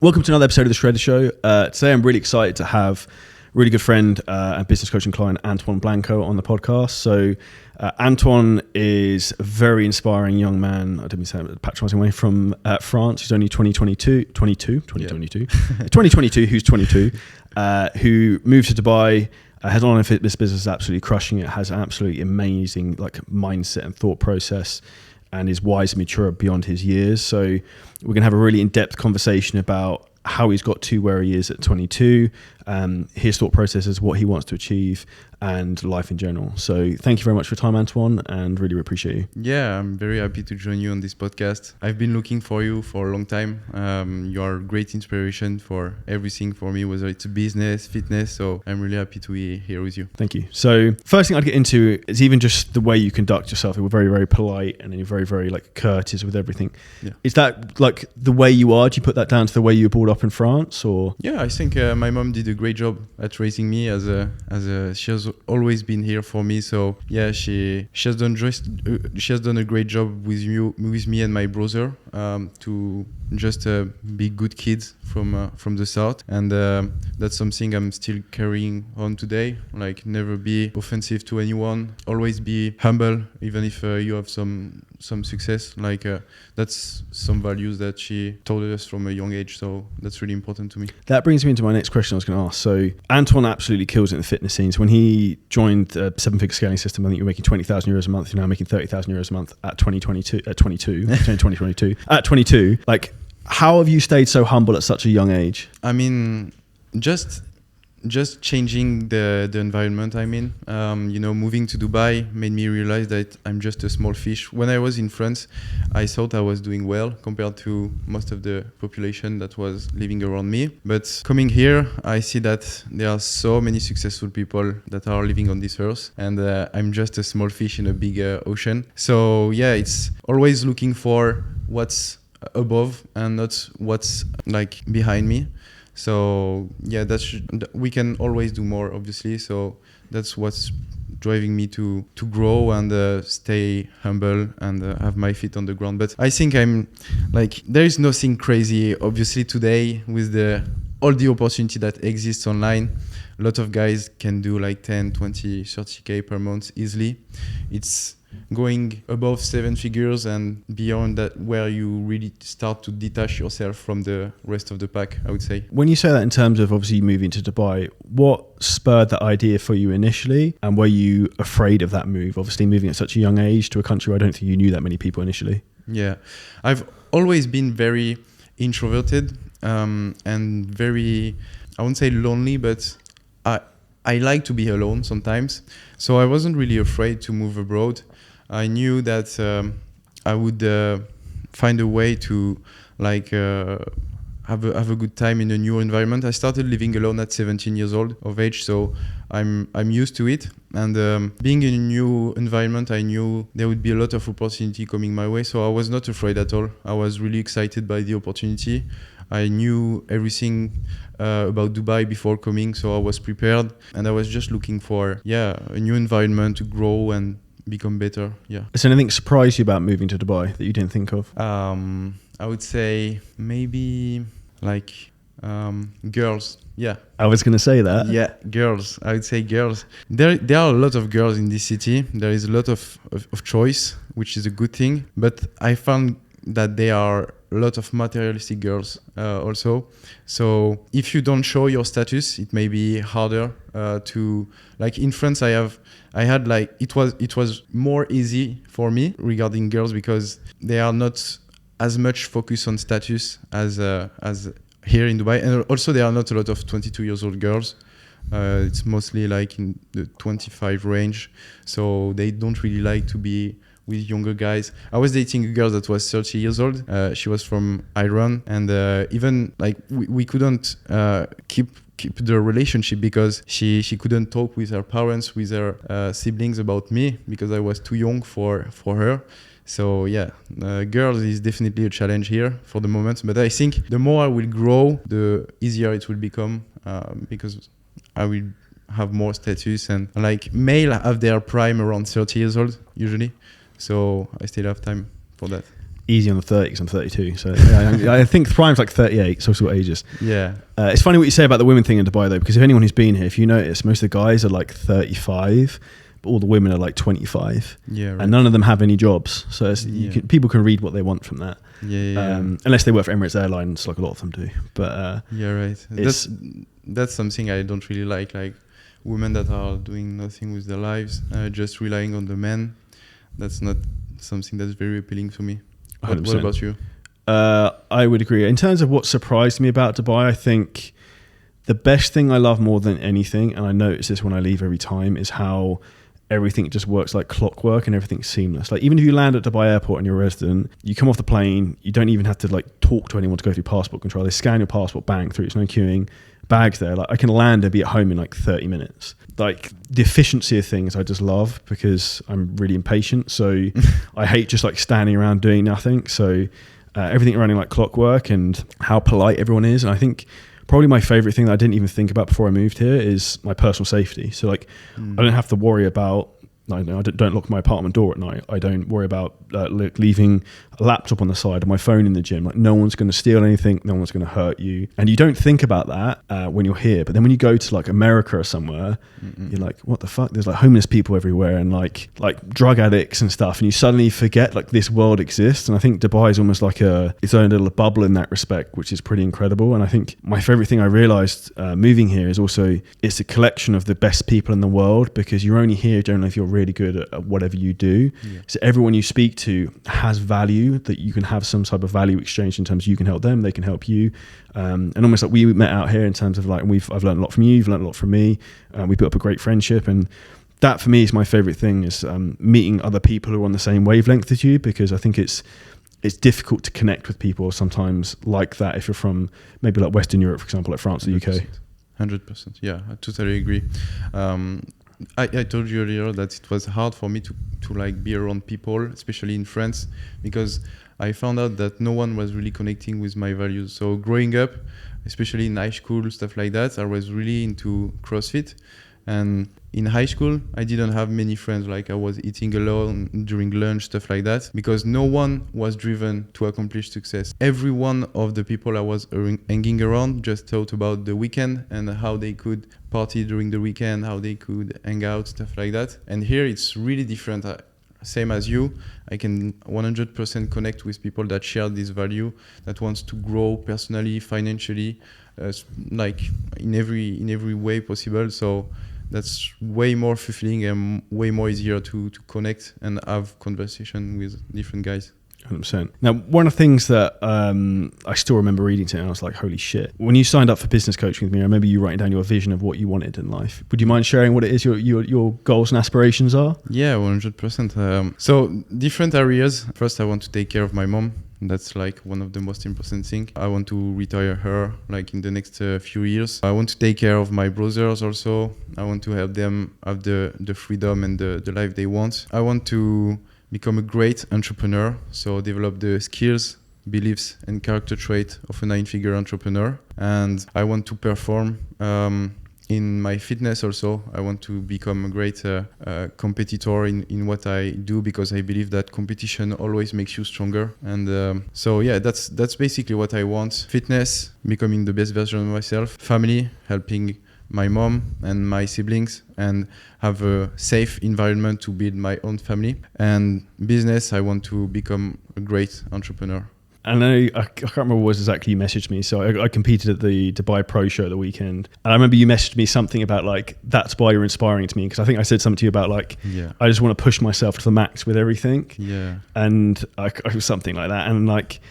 Welcome to another episode of The Shredder Show. Today I'm really excited to have a really good friend and business coach and client, Antoine Blanco, on the podcast. So Antoine is a very inspiring young man, I didn't mean to say it patronising way, from France. He's only 2022, who's 22, who moved to Dubai, has online fitness business, absolutely crushing it, has an absolutely amazing mindset and thought process, and is wise and mature beyond his years. So we're going to have a really in-depth conversation about how he's got to where he is at 22, his thought processes, what he wants to achieve, and life in general. So thank you very much for your time, Antoine, and really appreciate you. Yeah, I'm very happy to join you on this podcast. I've been looking for you for a long time. You are a great inspiration for everything for me, whether it's business, fitness. So I'm really happy to be here with you. Thank you. So first thing I'd get into is even just the way you conduct yourself. You're very, very polite, and then you're very, very courteous with everything. Yeah. Is that the way you are? Do you put that down to the way you were brought up in France, or? Yeah, I think my mom did a great job at raising me she has always been here for me. So yeah, she has done a great job with me and my brother to just be good kids from the start, and that's something I'm still carrying on today. Never be offensive to anyone, always be humble, even if you have some success. That's some values that she taught us from a young age, so that's really important to me. That brings me into my next question I was going to ask. So Antoine absolutely kills it in the fitness scenes. When he joined the 7-figure scaling system, I think you're making 20,000 euros a month. You're now making 30,000 euros a month at 2022. At 22, how have you stayed so humble at such a young age? I mean, just changing the environment. Moving to Dubai made me realize that I'm just a small fish. When I was in France, I thought I was doing well compared to most of the population that was living around me. But coming here, I see that there are so many successful people that are living on this earth, and I'm just a small fish in a big ocean. So yeah, it's always looking for what's above and not what's behind me. So yeah, we can always do more, obviously. So that's what's driving me to grow and stay humble and have my feet on the ground. But I think I'm there is nothing crazy, obviously, today with all the opportunity that exists online. A lot of guys can do 10, 20, 30K per month easily. It's going above 7 figures and beyond that, where you really start to detach yourself from the rest of the pack, I would say. When you say that in terms of obviously moving to Dubai, what spurred that idea for you initially, and were you afraid of that move? Obviously moving at such a young age to a country where I don't think you knew that many people initially. Yeah, I've always been very introverted and very, I won't say lonely, but I like to be alone sometimes. So I wasn't really afraid to move abroad. I knew that I would find a way to have a good time in a new environment. I started living alone at 17 years old of age, so I'm used to it. And being in a new environment, I knew there would be a lot of opportunity coming my way, so I was not afraid at all. I was really excited by the opportunity. I knew everything about Dubai before coming, so I was prepared, and I was just looking for a new environment to grow and become better. Yeah. Has anything surprised you about moving to Dubai that you didn't think of? I would say maybe girls. Yeah. I was going to say that. Yeah, girls. I would say girls. There are a lot of girls in this city. There is a lot of choice, which is a good thing. But I found that there are a lot of materialistic girls also. So if you don't show your status, it may be harder to in France. It was more easy for me regarding girls because they are not as much focused on status as here in Dubai, and also there are not a lot of 22 years old girls. It's mostly in the 25 range, so they don't really like to be with younger guys. I was dating a girl that was 30 years old. She was from Iran, and even we couldn't keep the relationship because she couldn't talk with her parents, with her siblings about me because I was too young for her. So yeah, girls is definitely a challenge here for the moment. But I think the more I will grow, the easier it will become because I will have more status, and male have their prime around 30 years old usually. So I still have time for that. easy on the 30s. I'm 32, so yeah, I think Prime's like 38, so I've still got ages. Yeah. It's funny what you say about the women thing in Dubai though, because if anyone who's been here, if you notice, most of the guys are like 35, but all the women are like 25. Yeah. Right. And none of them have any jobs, so people can read what they want from that. Yeah. Unless they work for Emirates Airlines, like a lot of them do. But yeah, right. That's something I don't really like women that are doing nothing with their lives, just relying on the men. That's not something that's very appealing to me. What about you? I would agree. In terms of what surprised me about Dubai, I think the best thing I love more than anything, and I notice this when I leave every time, is how everything just works like clockwork and everything's seamless. Like even if you land at Dubai airport and you're a resident, you come off the plane, you don't even have to like talk to anyone to go through passport control. They scan your passport, bang, through. It's no queuing. Bags there. Like I can land and be at home in like 30 minutes. Like the efficiency of things I just love because I'm really impatient. So I hate just like standing around doing nothing. So everything running like clockwork and how polite everyone is. And I think probably my favorite thing that I didn't even think about before I moved here is my personal safety. So like I don't have to worry about, I don't lock my apartment door at night. I don't worry about leaving a laptop on the side or my phone in the gym. Like no one's going to steal anything. No one's going to hurt you. And you don't think about that when you're here. But then when you go to like America or somewhere, you're like, what the fuck? There's like homeless people everywhere and like drug addicts and stuff. And you suddenly forget like this world exists. And I think Dubai is almost like its own little bubble in that respect, which is pretty incredible. And I think my favorite thing I realized moving here is also it's a collection of the best people in the world because you're only here generally if you're really good at whatever you do. So everyone you speak to has value, that you can have some type of value exchange in terms of you can help them, they can help you, and almost like we met out here in terms of like I've learned a lot from you, you've learned a lot from me, we built up a great friendship, and that for me is my favorite thing is meeting other people who are on the same wavelength as you, because I think it's difficult to connect with people sometimes like that if you're from maybe like Western Europe, for example, like France or the UK. 100%. Yeah, I totally agree. I told you earlier that it was hard for me to like be around people, especially in France, because I found out that no one was really connecting with my values. So growing up, especially in high school, stuff like that, I was really into CrossFit. And in high school, I didn't have many friends. Like I was eating alone during lunch, stuff like that, because no one was driven to accomplish success. Every one of the people I was hanging around just thought about the weekend and how they could party during the weekend, how they could hang out, stuff like that. And here it's really different. Same as you, I can 100% connect with people that share this value, that wants to grow personally, financially, like in every way possible. So that's way more fulfilling and way more easier to connect and have conversation with different guys. 100%. Now, one of the things that I still remember reading to, and I was like, holy shit. When you signed up for business coaching with me, I remember you writing down your vision of what you wanted in life. Would you mind sharing what it is your goals and aspirations are? Yeah, 100%. So different areas. First, I want to take care of my mom. That's like one of the most important things. I want to retire her like in the next few years. I want to take care of my brothers also. I want to help them have the freedom and the life they want. I want to become a great entrepreneur, so develop the skills, beliefs, and character trait of a 9-figure entrepreneur. And I want to perform in my fitness also. I want to become a great competitor in what I do, because I believe that competition always makes you stronger. And so yeah, that's basically what I want. Fitness, becoming the best version of myself. Family, helping my mom and my siblings and have a safe environment to build my own family. And business, I want to become a great entrepreneur. And I can't remember what exactly you messaged me. So I competed at the Dubai Pro Show at the weekend. And I remember you messaged me something about like, that's why you're inspiring to me. Because I think I said something to you about like, I just want to push myself to the max with everything. Yeah. And it was something like that. And like,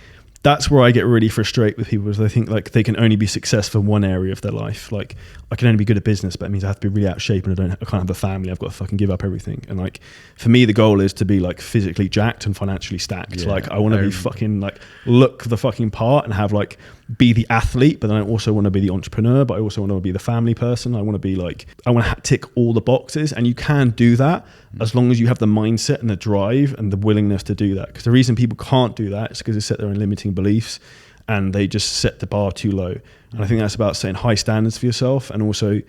that's where I get really frustrated with people, is they think like they can only be successful in one area of their life. Like I can only be good at business, but it means I have to be really out of shape and I can't have a family. I've got to fucking give up everything. And like, for me, the goal is to be like physically jacked and financially stacked. Yeah, like I want to be fucking like look the fucking part and have like be the athlete, but then I also want to be the entrepreneur, but I also want to be the family person. I want to be like, I want to tick all the boxes, and you can do that as long as you have the mindset and the drive and the willingness to do that. Because the reason people can't do that is because they set their own limiting beliefs and they just set the bar too low. And I think that's about setting high standards for yourself and also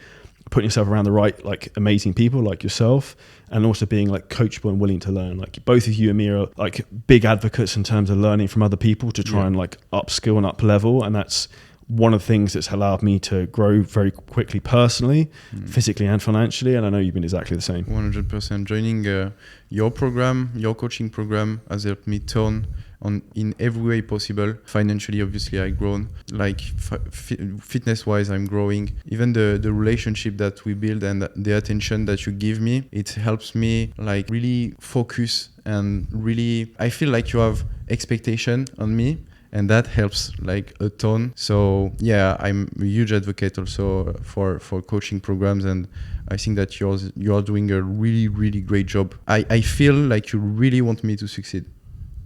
putting yourself around the right, like amazing people like yourself, and also being like coachable and willing to learn. Like both of you and me are like big advocates in terms of learning from other people to try and like upskill and up level. And that's one of the things that's allowed me to grow very quickly personally, physically and financially. And I know you've been exactly the same. 100%. Joining your program, your coaching program has helped me turn on in every way possible. Financially, obviously, I've grown. Like fitness-wise, I'm growing. Even the relationship that we build and the attention that you give me, it helps me like really focus and really, I feel like you have expectation on me. And that helps like a ton. So yeah, I'm a huge advocate also for coaching programs, and I think that you're doing a really, really great job. I feel like you really want me to succeed,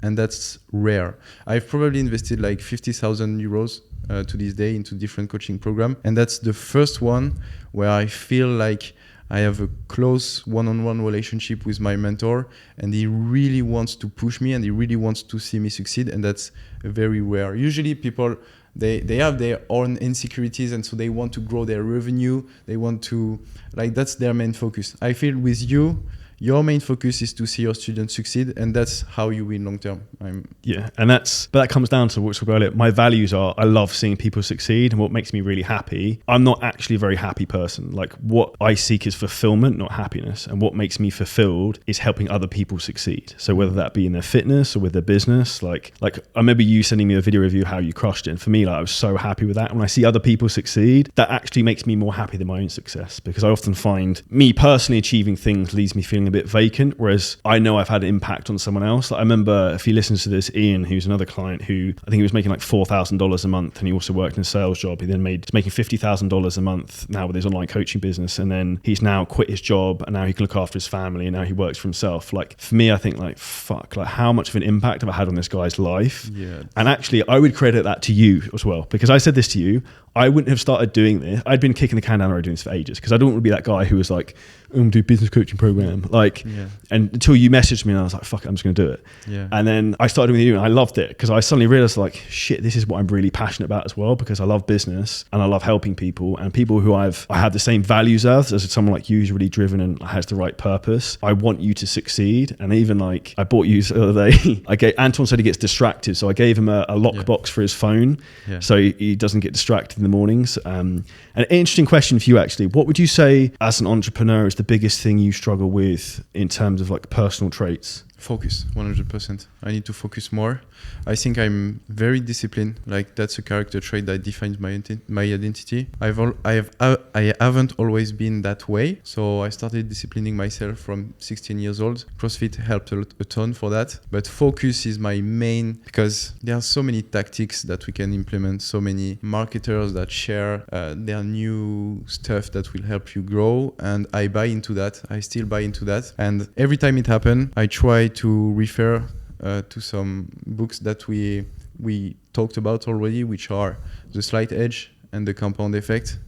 and that's rare. I've probably invested like 50,000 euros to this day into different coaching programs, and that's the first one where I feel like I have a close one-on-one relationship with my mentor, and he really wants to push me and he really wants to see me succeed, and that's very rare. Usually people, they have their own insecurities, and so they want to grow their revenue. They want to, like, that's their main focus. I feel with you, your main focus is to see your students succeed, and that's how you win long term. And but that comes down to what's about it. My values are, I love seeing people succeed, and what makes me really happy. I'm not actually a very happy person. Like what I seek is fulfillment, not happiness. And what makes me fulfilled is helping other people succeed. So whether that be in their fitness or with their business, like I remember you sending me a video review how you crushed it. And for me, like I was so happy with that. When I see other people succeed, that actually makes me more happy than my own success, because I often find me personally achieving things leaves me feeling a bit vacant, whereas I know I've had an impact on someone else. Like I remember, if he listens to this, Ian, who's another client who I think he was making like $4,000 a month, and he also worked in a sales job. He then making $50,000 a month now with his online coaching business, and then he's now quit his job, and now he can look after his family, and now he works for himself. Like for me, I think like fuck, like how much of an impact have I had on this guy's life? Yeah. And actually, I would credit that to you as well, because I said this to you. I wouldn't have started doing this. I'd been kicking the can down the road doing this for ages, because I don't want to be that guy who was like, I'm going to do a business coaching program. And until you messaged me, and I was like, fuck it, I'm just going to do it. Yeah. And then I started with you, and I loved it, because I suddenly realized like, shit, this is what I'm really passionate about as well, because I love business and I love helping people, and people who I have the same values as someone like you who's really driven and has the right purpose. I want you to succeed. And even like, I bought you the other day, Antoine said he gets distracted. So I gave him a lockbox for his phone. Yeah. So he doesn't get distracted in the mornings. An interesting question for you, actually. What would you say as an entrepreneur is the biggest thing you struggle with in terms of like personal traits? Focus, 100%. I need to focus more. I think I'm very disciplined. Like that's a character trait that defines my identity. I haven't always been that way. So I started disciplining myself from 16 years old. CrossFit helped a ton for that. But focus is my main, because there are so many tactics that we can implement, so many marketers that share their new stuff that will help you grow. And I buy into that. I still buy into that. And every time it happens, I try to refer to some books that we talked about already, which are The Slight Edge and The Compound Effect.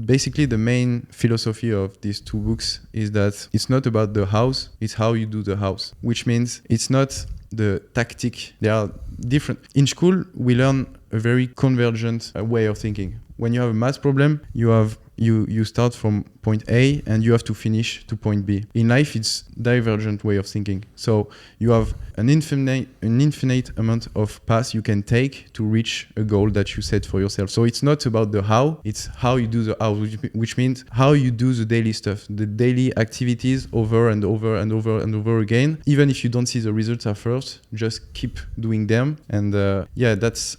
Basically, the main philosophy of these two books is that it's not about the house, it's how you do the house, which means it's not the tactic. They are different. In school, we learn a very convergent way of thinking. When you have a math problem, you start from point A and you have to finish to point B. In life, it's divergent way of thinking. So you have an infinite amount of paths you can take to reach a goal that you set for yourself. So it's not about the how, it's how you do the how, which means how you do the daily stuff, the daily activities over and over and over and over again. Even if you don't see the results at first, just keep doing them. And that's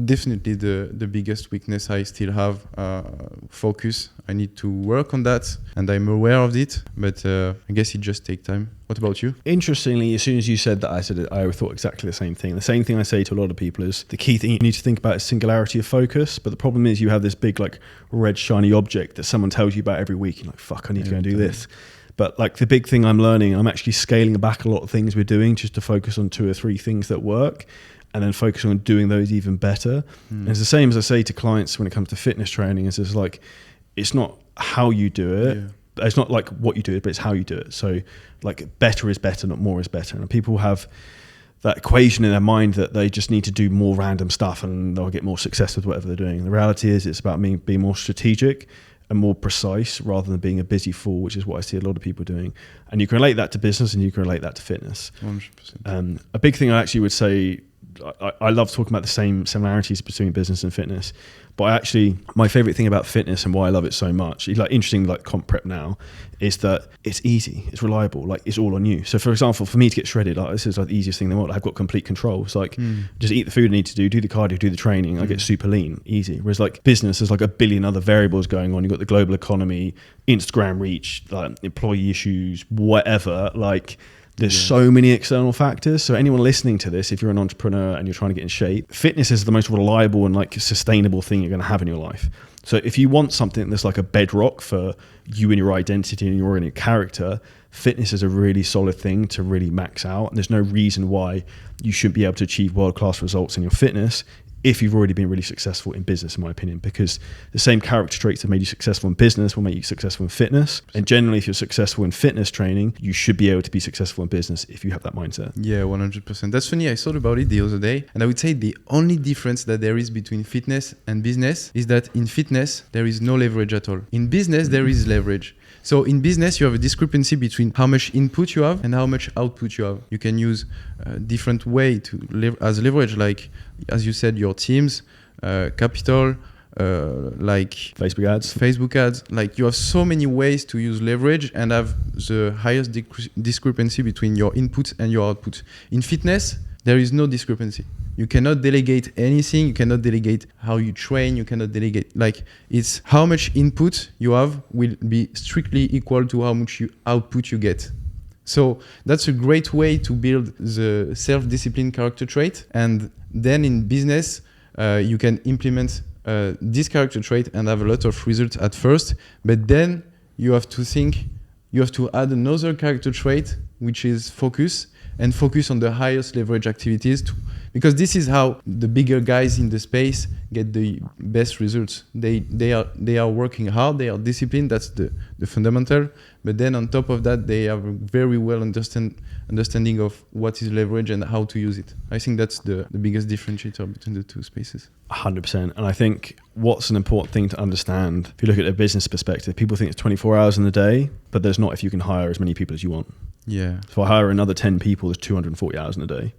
definitely the biggest weakness I still have. Focus. I need to work on that, and I'm aware of it, but I guess it just takes time. What about you? Interestingly, as soon as you said that, I said it, I thought exactly the same thing. The same thing I say to a lot of people is the key thing you need to think about is singularity of focus. But the problem is you have this big like red shiny object that someone tells you about every week. You're like, fuck, I need to go and do this. But like the big thing I'm learning, I'm actually scaling back a lot of things we're doing just to focus on 2 or 3 things that work, and then focus on doing those even better. And it's the same as I say to clients when it comes to fitness training, is it's like, it's not how you do it. Yeah. It's not like what you do it, but it's how you do it. So like better is better, not more is better. And people have that equation in their mind that they just need to do more random stuff and they'll get more success with whatever they're doing. And the reality is it's about me being more strategic and more precise rather than being a busy fool, which is what I see a lot of people doing. And you can relate that to business and you can relate that to fitness. 100%. A big thing I actually would say, I love talking about the same similarities between business and fitness, but my favorite thing about fitness and why I love it so much, like interesting, like comp prep now, is that it's easy, it's reliable, like it's all on you. So for example, for me to get shredded, like this is like the easiest thing in the world. I've got complete control. It's like just eat the food I need to do the cardio, do the training. I get super lean, easy. Whereas like business, there's like a billion other variables going on. You've got the global economy, Instagram reach, like employee issues, whatever. Like there's so many external factors. So anyone listening to this, if you're an entrepreneur and you're trying to get in shape, fitness is the most reliable and like sustainable thing you're going to have in your life. So if you want something that's like a bedrock for you and your identity and your character, fitness is a really solid thing to really max out. And there's no reason why you shouldn't be able to achieve world-class results in your fitness if you've already been really successful in business, in my opinion, because the same character traits that made you successful in business will make you successful in fitness. And generally, if you're successful in fitness training, you should be able to be successful in business if you have that mindset. Yeah, 100%. That's funny. I thought about it the other day. And I would say the only difference that there is between fitness and business is that in fitness, there is no leverage at all. In business, there is leverage. So in business, you have a discrepancy between how much input you have and how much output you have. You can use a different way to as leverage, like, as you said, your teams, capital, like Facebook ads. Like you have so many ways to use leverage and have the highest discrepancy between your input and your output. In fitness, there is no discrepancy. You cannot delegate anything. You cannot delegate how you train. You cannot delegate, like, it's how much input you have will be strictly equal to how much output you get. So that's a great way to build the self-discipline character trait. And then in business, you can implement this character trait and have a lot of results at first. But then you have to add another character trait, which is focus, and focus on the highest leverage activities because this is how the bigger guys in the space get the best results. They are working hard, they are disciplined, that's the fundamental. But then on top of that, they have a very well understanding of what is leverage and how to use it. I think that's the biggest differentiator between the two spaces. 100%. And I think what's an important thing to understand, if you look at a business perspective, people think it's 24 hours in the day, but there's not if you can hire as many people as you want. Yeah. If I hire another 10 people, there's 240 hours in a day.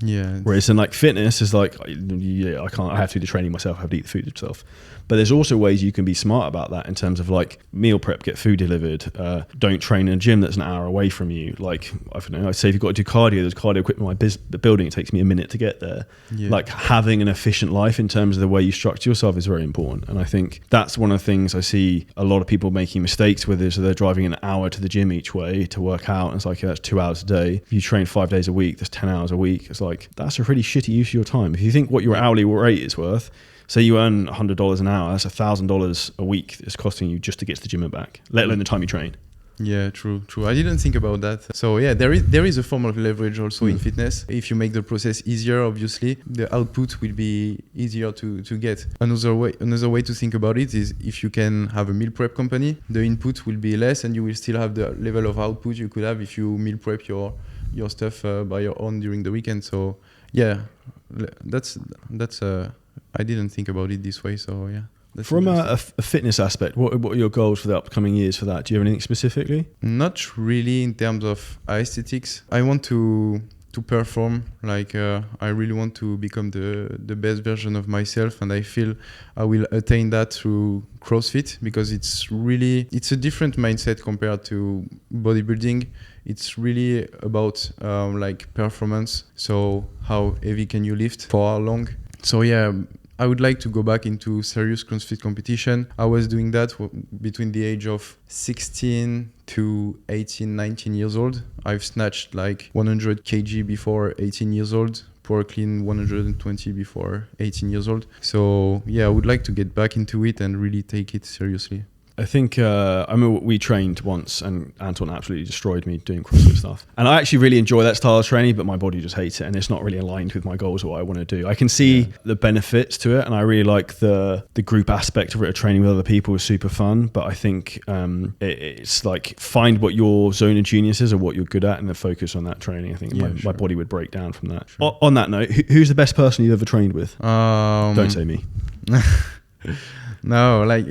Yeah. Whereas in like fitness is like, yeah, I have to do the training myself, I have to eat the food myself. But there's also ways you can be smart about that in terms of like meal prep, get food delivered, don't train in a gym that's an hour away from you. Like, I don't know, I'd say if you've got to do cardio, there's cardio equipment in my building, it takes me a minute to get there. Yeah. Like having an efficient life in terms of the way you structure yourself is very important. And I think that's one of the things I see a lot of people making mistakes with is they're driving an hour to the gym each way to work out. And it's like, yeah, that's 2 hours a day. If you train 5 days a week, that's 10 hours a week. It's like, that's a pretty shitty use of your time. If you think what your hourly rate is worth, say you earn $100 an hour, that's $1,000 a week it's costing you just to get to the gym and back, let alone the time you train. Yeah, true. I didn't think about that. So yeah, there is a form of leverage also in fitness. If you make the process easier, obviously, the output will be easier to get. Another way to think about it is if you can have a meal prep company, the input will be less and you will still have the level of output you could have if you meal prep your stuff by your own during the weekend. So yeah, that's I didn't think about it this way. So yeah. From a fitness aspect, what are your goals for the upcoming years for that? Do you have anything specifically? Not really in terms of aesthetics. I want to perform. Like I really want to become the best version of myself, and I feel I will attain that through CrossFit because it's a different mindset compared to bodybuilding. It's really about like performance. So how heavy can you lift for how long? So yeah, I would like to go back into serious CrossFit competition. I was doing that between the age of 16 to 18, 19 years old. I've snatched like 100 kg before 18 years old, power clean 120 before 18 years old. So yeah, I would like to get back into it and really take it seriously. I think, I remember we trained once and Antoine absolutely destroyed me doing CrossFit stuff. And I actually really enjoy that style of training, but my body just hates it and it's not really aligned with my goals or what I want to do. I can see the benefits to it and I really like the group aspect of it, training with other people is super fun. But I think it's like find what your zone of genius is or what you're good at and then focus on that training. I think my body would break down from that. Sure. On that note, who's the best person you've ever trained with? Don't say me. No, like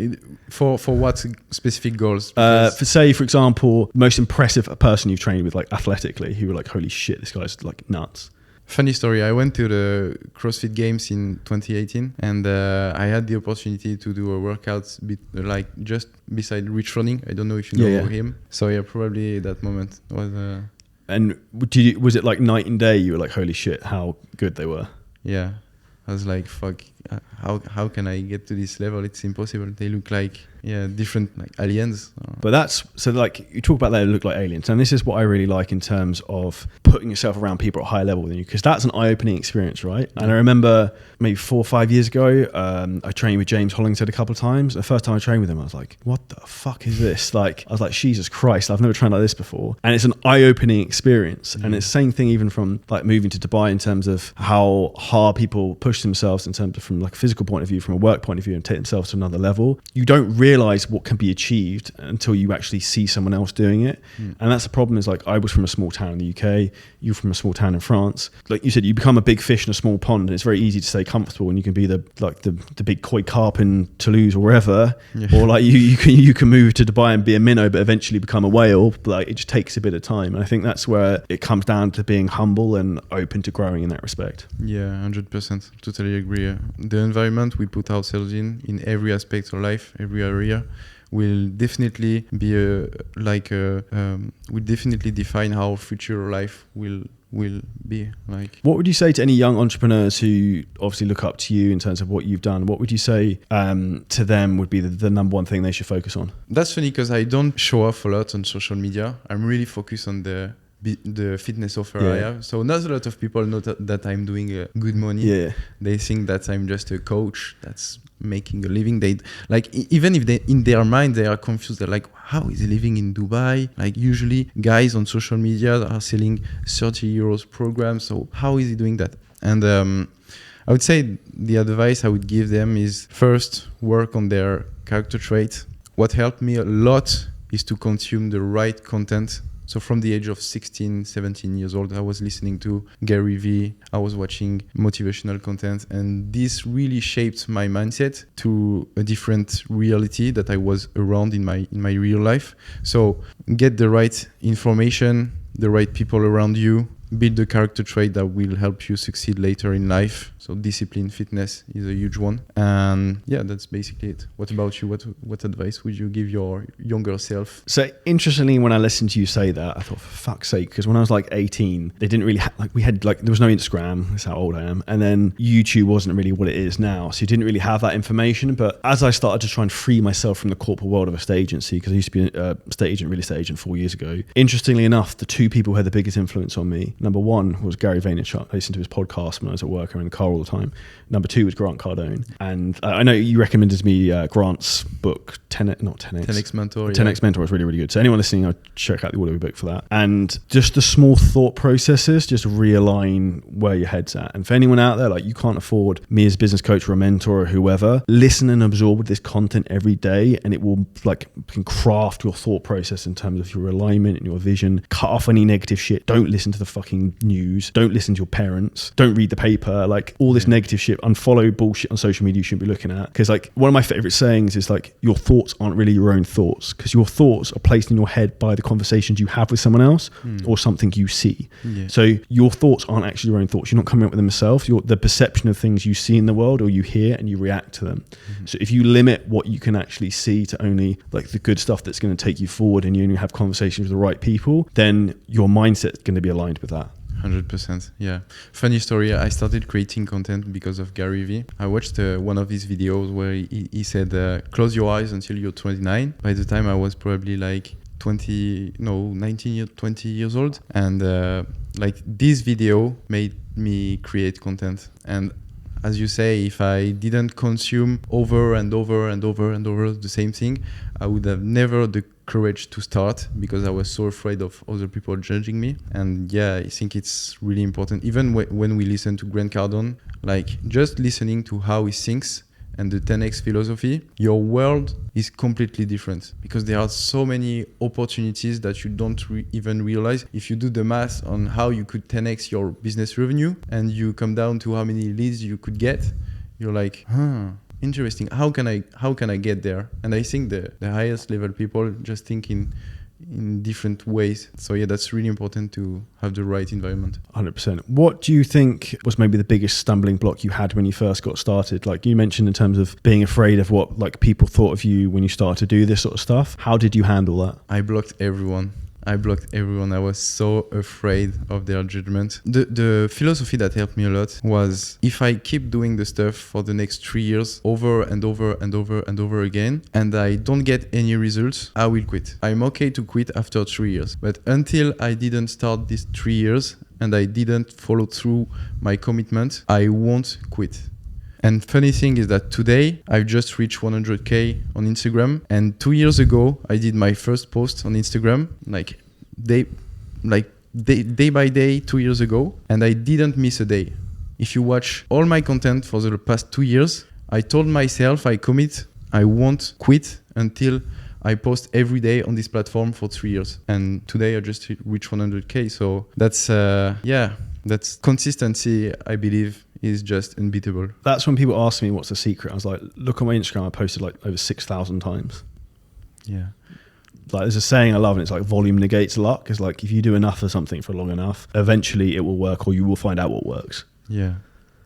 for what specific goals? For example, most impressive person you've trained with, like athletically, who were like, holy shit, this guy's like nuts. Funny story. I went to the CrossFit Games in 2018, and I had the opportunity to do a workout like just beside Rich Running. I don't know if you know him. So yeah, probably that moment was. And was it like night and day? You were like, holy shit, how good they were. Yeah, I was like, fuck. How can I get to this level? It's impossible. They look like different like aliens. But that's so like you talk about they look like aliens, and this is what I really like in terms of putting yourself around people at a higher level than you, because that's an eye-opening experience, right? And I remember maybe 4 or 5 years ago, I trained with James Hollingshead a couple of times. The first time I trained with him, I was like, what the fuck is this? Like, I was like, Jesus Christ, I've never trained like this before. And it's an eye-opening experience. And it's the same thing even from like moving to Dubai in terms of how hard people push themselves in terms of from like a physical point of view, from a work point of view, and take themselves to another level. You don't realize what can be achieved until you actually see someone else doing it. And that's the problem. Is like, I was from a small town in the UK, you from a small town in France. Like you said, you become a big fish in a small pond, and it's very easy to stay comfortable, and you can be the big koi carp in Toulouse or wherever, or like you can move to Dubai and be a minnow but eventually become a whale. But like, it just takes a bit of time, and I think that's where it comes down to being humble and open to growing in that respect. Yeah, 100%, totally agree. The environment we put ourselves in every aspect of life, every area, will definitely be will definitely define how future life will be like. What would you say to any young entrepreneurs who obviously look up to you in terms of what you've done? What would you say to them would be the number one thing they should focus on? That's funny because I don't show off a lot on social media. I'm really focused on the fitness offer I have. So not a lot of people know that I'm doing good money. Yeah. They think that I'm just a coach that's making a living. They like, even if they in their mind they are confused. They're like, how is he living in Dubai? Like, usually guys on social media are selling 30 euros programs. So how is he doing that? And I would say the advice I would give them is first work on their character trait. What helped me a lot is to consume the right content. So from the age of 16, 17 years old, I was listening to Gary Vee. I was watching motivational content, and this really shaped my mindset to a different reality that I was around in my real life. So get the right information, the right people around you, build the character trait that will help you succeed later in life. So discipline, fitness is a huge one. And yeah, that's basically it. What about you? What advice would you give your younger self? So interestingly, when I listened to you say that, I thought, for fuck's sake, because when I was like 18, they didn't really there was no Instagram. That's how old I am. And then YouTube wasn't really what it is now. So you didn't really have that information. But as I started to try and free myself from the corporate world of a estate agency, because I used to be a real estate agent 4 years ago, interestingly enough, the two people who had the biggest influence on me, number one was Gary Vaynerchuk. I listened to his podcast when I was at work. I'm in the car all the time. Number two was Grant Cardone. And I know you recommended me Grant's book, 10X Mentor. 10X Mentor is really, really good. So anyone listening, I'll check out the audiobook for that. And just the small thought processes, just realign where your head's at. And for anyone out there, like, you can't afford me as a business coach or a mentor or whoever, listen and absorb this content every day, and it will can craft your thought process in terms of your alignment and your vision. Cut off any negative shit. Don't listen to the fucking news. Don't listen to your parents. Don't read the paper. Like, all this negative shit, unfollow bullshit on social media you shouldn't be looking at. Because like, one of my favorite sayings is like, your thoughts aren't really your own thoughts, because your thoughts are placed in your head by the conversations you have with someone else or something you see. So your thoughts aren't actually your own thoughts. You're not coming up with them yourself. You're the perception of things you see in the world or you hear, and you react to them. So if you limit what you can actually see to only like the good stuff that's going to take you forward, and you only have conversations with the right people, then your mindset is going to be aligned with that. 100%. Yeah. Funny story. I started creating content because of Gary Vee. I watched one of his videos where he said, close your eyes until you're 29. By the time I was probably like 20 years old. And like, this video made me create content. And as you say, if I didn't consume over and over and over and over the same thing, I would have never the courage to start, because I was so afraid of other people judging me. And yeah, I think it's really important. Even when we listen to Grant Cardone, like, just listening to how he thinks and the 10X philosophy, your world is completely different, because there are so many opportunities that you don't even realize. If you do the math on how you could 10X your business revenue and you come down to how many leads you could get, you're like, interesting. How can I get there? And I think the highest level people just think in different ways. So yeah, that's really important to have the right environment. 100%. What do you think was maybe the biggest stumbling block you had when you first got started? Like you mentioned in terms of being afraid of what like people thought of you when you started to do this sort of stuff. How did you handle that? I blocked everyone. I was so afraid of their judgment. The philosophy that helped me a lot was, if I keep doing the stuff for the next 3 years over and over and over and over again, and I don't get any results, I will quit. I'm okay to quit after 3 years. But until I didn't start these 3 years and I didn't follow through my commitment, I won't quit. And funny thing is that today I've just reached 100K on Instagram, and 2 years ago I did my first post on Instagram, day by day 2 years ago, and I didn't miss a day. If you watch all my content for the past 2 years, I told myself I commit, I won't quit until I post every day on this platform for 3 years. And today I just reached 100K. So that's consistency, I believe, is just unbeatable. That's when people ask me what's the secret. I was like, look on my Instagram, I posted like over 6,000 times. Yeah. Like there's a saying I love, and it's like volume negates luck. It's like if you do enough of something for long enough, eventually it will work, or you will find out what works. Yeah.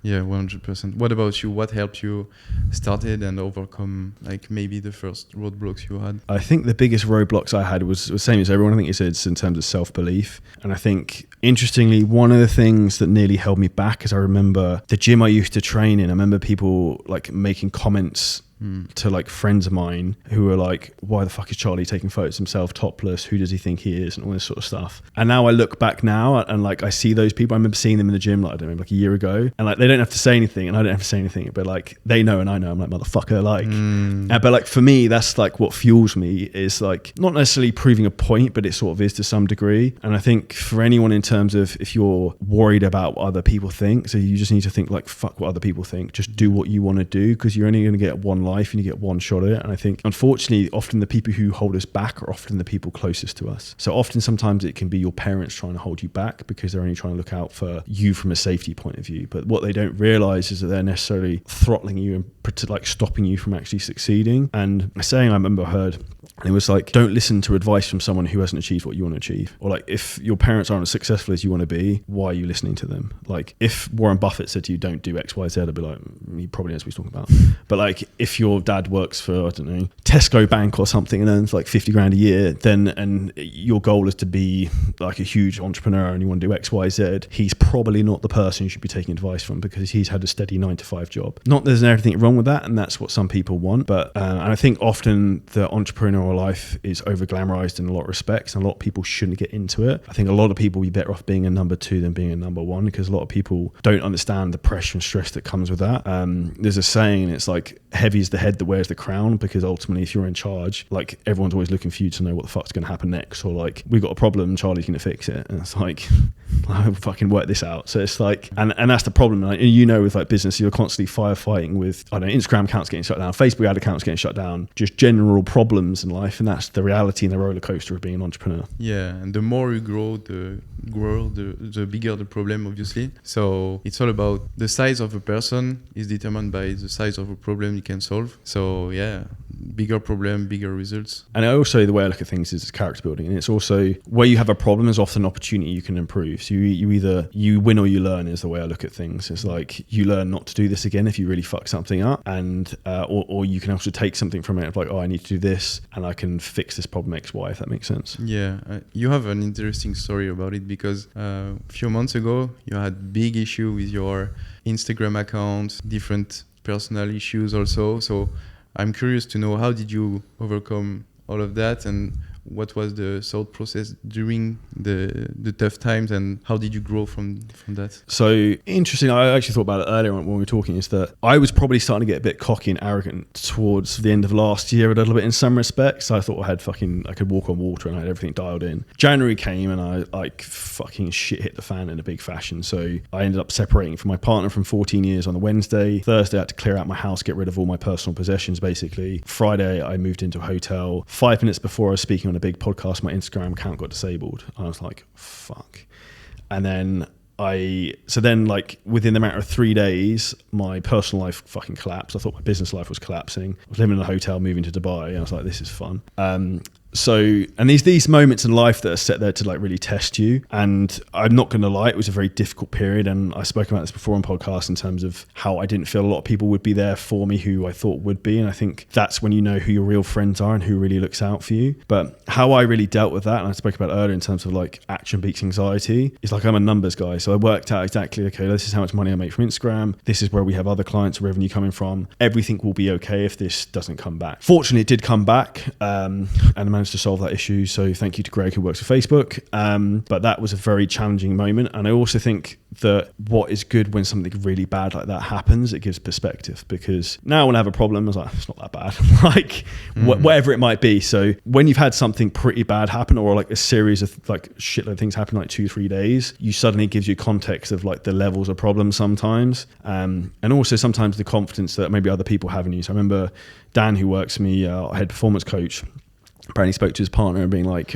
Yeah, 100%. What about you? What helped you started and overcome like maybe the first roadblocks you had? I think the biggest roadblocks I had was the same as everyone. I think it's in terms of self-belief. And I think, interestingly, one of the things that nearly held me back is I remember the gym I used to train in. I remember people like making comments to like friends of mine who were like, why the fuck is Charlie taking photos of himself topless? Who does he think he is? And all this sort of stuff. And now I look back now and like I see those people. I remember seeing them in the gym like, I don't know, like a year ago, and like they don't have to say anything and I don't have to say anything, but like they know and I know. I'm like, motherfucker, like but like for me, that's like what fuels me, is like not necessarily proving a point, but it sort of is to some degree. And I think for anyone, in terms of if you're worried about what other people think, so you just need to think like, fuck what other people think, just do what you want to do, because you're only going to get one life and you get one shot at it. And I think unfortunately often the people who hold us back are often the people closest to us. So often sometimes it can be your parents trying to hold you back because they're only trying to look out for you from a safety point of view. But what they don't realize is that they're necessarily throttling you and like stopping you from actually succeeding. And a saying I remember heard, and it was like, don't listen to advice from someone who hasn't achieved what you want to achieve. Or like, if your parents aren't as successful as you want to be, why are you listening to them? Like if Warren Buffett said to you, don't do X, Y, Z, I'd be like, he probably knows what he's talking about. But like if your dad works for, I don't know, Tesco Bank or something and earns like 50 grand a year, then, and your goal is to be like a huge entrepreneur and you want to do X, Y, Z, he's probably not the person you should be taking advice from, because he's had a steady 9-to-5 job. Not that there's anything wrong with that, and that's what some people want. But and I think often the entrepreneurial life is over glamorized in a lot of respects, and a lot of people shouldn't get into it. I think a lot of people would be better off being a number 2 than being a number 1, because a lot of people don't understand the pressure and stress that comes with that. There's a saying, it's like, heavy is the head that wears the crown, because ultimately if you're in charge, like everyone's always looking for you to know what the fuck's going to happen next, or like, we've got a problem, Charlie's going to fix it. And it's like, I'll fucking work this out. So it's like, and that's the problem. Like, you know, with like business, you're constantly firefighting with, I don't know, Instagram accounts getting shut down, Facebook ad accounts getting shut down, just general problems in life. And that's the reality and the roller coaster of being an entrepreneur. Yeah, and the more you grow, the bigger the problem, obviously. So it's all about the size of a person is determined by the size of a problem you can solve. So yeah, bigger problem, bigger results. And also the way I look at things is character building, and it's also where you have a problem is often an opportunity you can improve. So you either you win or you learn is the way I look at things. It's like you learn not to do this again if you really fuck something up, and or you can also take something from it of like, oh, I need to do this and I can fix this problem X, Y, if that makes sense. Yeah, you have an interesting story about it, because a few months ago you had big issue with your Instagram account, different personal issues also. So I'm curious to know, how did you overcome all of that, and what was the thought process during the tough times, and how did you grow from that? So interesting. I actually thought about it earlier when we were talking, is that I was probably starting to get a bit cocky and arrogant towards the end of last year a little bit in some respects. I thought I could walk on water and I had everything dialed in. January came and I like fucking shit hit the fan in a big fashion. So I ended up separating from my partner from 14 years on the Wednesday. Thursday I had to clear out my house, get rid of all my personal possessions basically. Friday I moved into a hotel. 5 minutes before I was speaking on a big podcast, my Instagram account got disabled. I was like, fuck. And then So then like within the matter of 3 days, my personal life fucking collapsed. I thought my business life was collapsing. I was living in a hotel, moving to Dubai, and I was like, this is fun. And these moments in life that are set there to like really test you. And I'm not going to lie, it was a very difficult period. And I spoke about this before on podcasts in terms of how I didn't feel a lot of people would be there for me who I thought would be. And I think that's when you know who your real friends are and who really looks out for you. But how I really dealt with that, and I spoke about earlier in terms of like action beats anxiety, is like I'm a numbers guy. So I worked out exactly, okay, this is how much money I make from Instagram. This is where we have other clients' revenue coming from. Everything will be okay if this doesn't come back. Fortunately, it did come back, and I managed to solve that issue. So thank you to Greg who works for Facebook. But that was a very challenging moment. And I also think that what is good when something really bad like that happens, it gives perspective, because now when I have a problem, I was like, it's not that bad. Like whatever it might be. So when you've had something pretty bad happen, or like a series of like shitload of things happen like 2-3 days, you suddenly gives you context of like the levels of problems sometimes. And also sometimes the confidence that maybe other people have in you. So I remember Dan, who works for me, our head performance coach, apparently spoke to his partner and being like,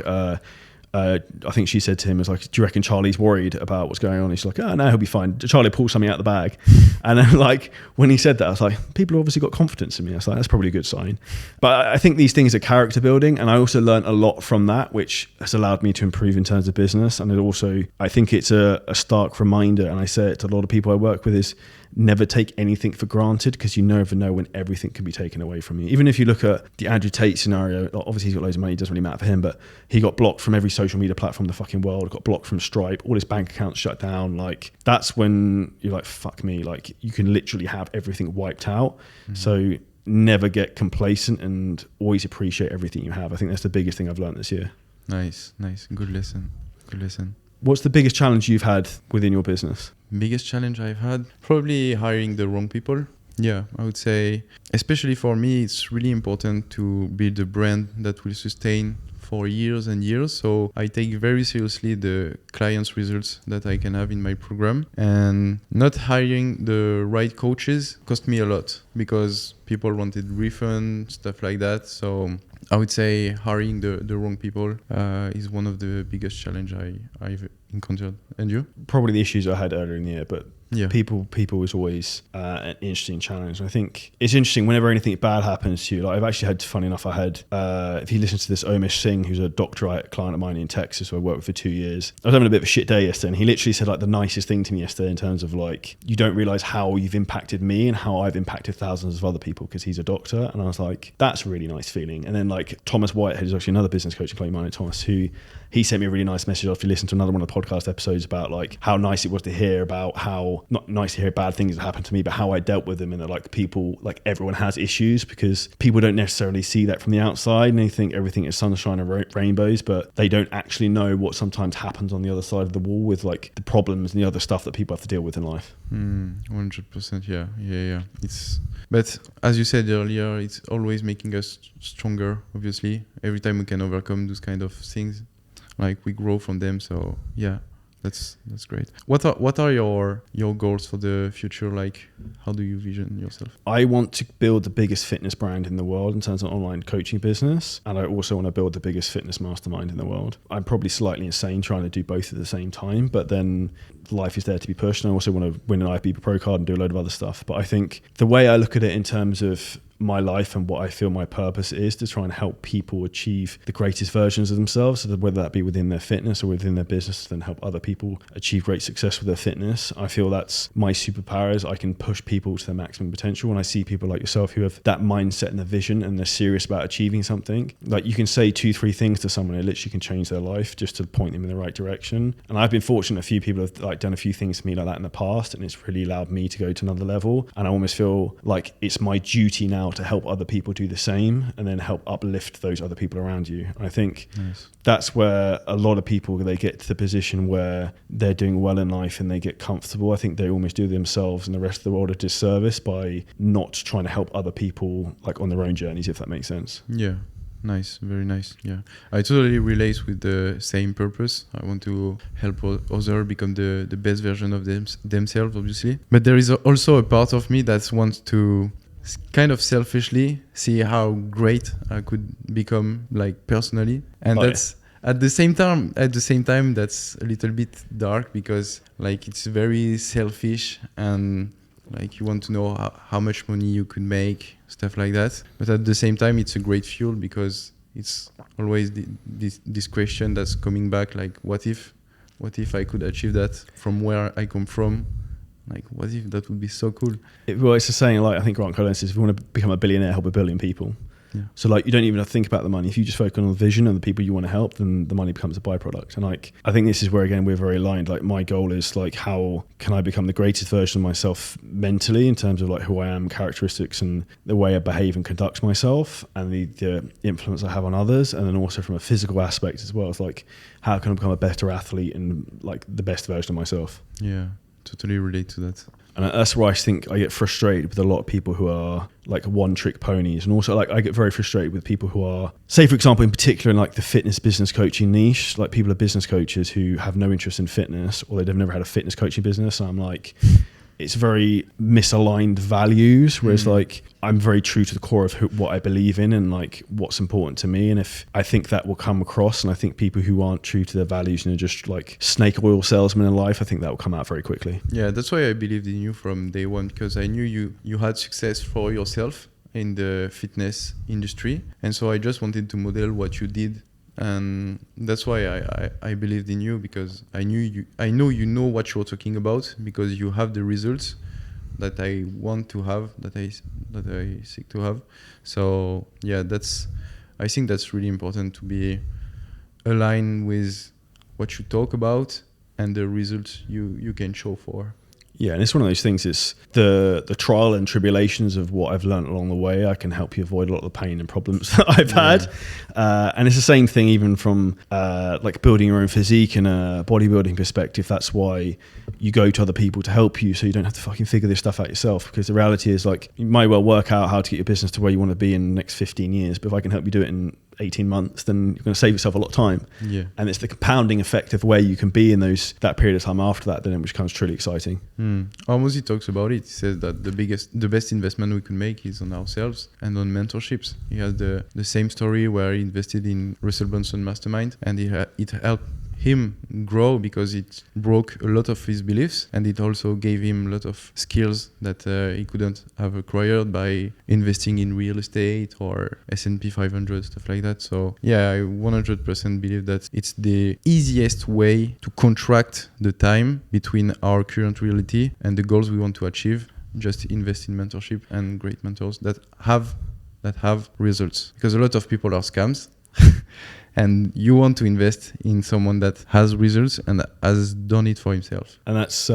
I think she said to him, "Was like, do you reckon Charlie's worried about what's going on?" He's like, "Oh no, he'll be fine." Charlie pulls something out of the bag, and then like when he said that, I was like, people have obviously got confidence in me. I was like, that's probably a good sign. But I think these things are character building, and I also learned a lot from that, which has allowed me to improve in terms of business. And it also, I think it's a stark reminder, and I say it to a lot of people I work with, is never take anything for granted, because you never know when everything can be taken away from you. Even if you look at the Andrew Tate scenario, obviously he's got loads of money, it doesn't really matter for him, but he got blocked from every social media platform in the fucking world, got blocked from Stripe, all his bank accounts shut down. Like that's when you're like, fuck me, like you can literally have everything wiped out. Mm-hmm. So never get complacent and always appreciate everything you have. I think that's the biggest thing I've learned this year. Nice. Good lesson. What's the biggest challenge you've had within your business? Biggest challenge I've had? Probably hiring the wrong people. Yeah, I would say, especially for me, it's really important to build a brand that will sustain for years and years. So I take very seriously the clients' results that I can have in my program. And not hiring the right coaches cost me a lot, because people wanted refund, stuff like that. So I would say hiring the wrong people is one of the biggest challenge I've encountered. And you? Probably the issues I had earlier in the year, but yeah, people is always an interesting challenge. I think it's interesting whenever anything bad happens to you. Like I've actually had, funny enough, I had, if you listen to this Omish Singh, who's a doctorate client of mine in Texas who I worked with for 2 years. I was having a bit of a shit day yesterday, and he literally said like the nicest thing to me yesterday in terms of like, you don't realize how you've impacted me and how I've impacted thousands of other people, because he's a doctor. And I was like, that's a really nice feeling. And then like Thomas Whitehead, who's actually another business coach and client of mine, Thomas, who he sent me a really nice message after he listened to another one of the podcast episodes about like how nice it was to hear about how, not nice to hear bad things that happened to me, but how I dealt with them. And that like people, like everyone has issues, because people don't necessarily see that from the outside, and they think everything is sunshine and rainbows, but they don't actually know what sometimes happens on the other side of the wall with like the problems and the other stuff that people have to deal with in life. 100%. Yeah. But as you said earlier, it's always making us stronger. Obviously, every time we can overcome those kind of things, like we grow from them. So yeah, that's great. What are your goals for the future? Like, how do you vision yourself? I want to build the biggest fitness brand in the world in terms of online coaching business, and I also want to build the biggest fitness mastermind in the world. I'm probably slightly insane trying to do both at the same time, but then life is there to be pushed, and I also want to win an IFBB Pro card and do a load of other stuff. But I think the way I look at it in terms of my life and what I feel my purpose is, to try and help people achieve the greatest versions of themselves, so that whether that be within their fitness or within their business, then help other people achieve great success with their fitness. I feel that's my superpower, is I can push people to their maximum potential. When I see people like yourself who have that mindset and the vision, and they're serious about achieving something, like you can say 2-3 things to someone, it literally can change their life just to point them in the right direction. And I've been fortunate, a few people have like done a few things to me like that in the past, and it's really allowed me to go to another level. And I almost feel like it's my duty now to help other people do the same, and then help uplift those other people around you. And I think that's where a lot of people, they get to the position where they're doing well in life and they get comfortable. I think they almost do themselves and the rest of the world a disservice by not trying to help other people like on their own journeys, if that makes sense. Yeah. Nice, very nice. Yeah, I totally relate with the same purpose. I want to help others become the best version of themselves, obviously. But there is also a part of me that wants to kind of selfishly see how great I could become, like personally. And at the same time, that's a little bit dark because like it's very selfish and like you want to know how much money you could make, stuff like that. But at the same time, it's a great fuel because it's always this question that's coming back, like what if I could achieve that from where I come from? Like, what if that would be so cool? Well, it's the saying, like, I think Grant Cardone says, if you want to become a billionaire, help a billion people. Yeah. So, like, you don't even have to think about the money. If you just focus on the vision and the people you want to help, then the money becomes a byproduct. And, like, I think this is where, again, we're very aligned. Like, my goal is, like, how can I become the greatest version of myself mentally in terms of, like, who I am, characteristics, and the way I behave and conduct myself, and the influence I have on others. And then also from a physical aspect as well. It's like, how can I become a better athlete and, like, the best version of myself? Yeah. Totally relate to that. And that's where I think I get frustrated with a lot of people who are like one-trick ponies. And also, like, I get very frustrated with people who are, say, for example, in particular in like the fitness business coaching niche, like people are business coaches who have no interest in fitness or they've never had a fitness coaching business. And I'm like, it's very misaligned values, whereas like I'm very true to the core of what I believe in and like what's important to me. And if I think that will come across, and I think people who aren't true to their values and are just like snake oil salesmen in life, I think that will come out very quickly. Yeah, that's why I believed in you from day one, because I knew you had success for yourself in the fitness industry. And so I just wanted to model what you did. And that's why I believed in you, because I know you know what you're talking about, because you have the results that I want to have, that I seek to have. So yeah, I think that's really important, to be aligned with what you talk about and the results you can show for. Yeah, and it's one of those things, it's the trial and tribulations of what I've learned along the way. I can help you avoid a lot of the pain and problems that I've had. And it's the same thing even from like building your own physique in a bodybuilding perspective. That's why you go to other people to help you, so you don't have to fucking figure this stuff out yourself. Because the reality is, like, you might well work out how to get your business to where you want to be in the next 15 years. But if I can help you do it in 18 months, then you're going to save yourself a lot of time. Yeah. And it's the compounding effect of where you can be in that period of time after that, then which becomes truly exciting. Almost he talks about it. He says that the best investment we can make is on ourselves and on mentorships. He has the same story where he invested in Russell Brunson Mastermind, and it helped him grow because it broke a lot of his beliefs, and it also gave him a lot of skills that he couldn't have acquired by investing in real estate or S&P 500, stuff like that. So yeah, I 100% believe that it's the easiest way to contract the time between our current reality and the goals we want to achieve. Just invest in mentorship and great mentors that have results, because a lot of people are scams. And you want to invest in someone that has results and has done it for himself. And that's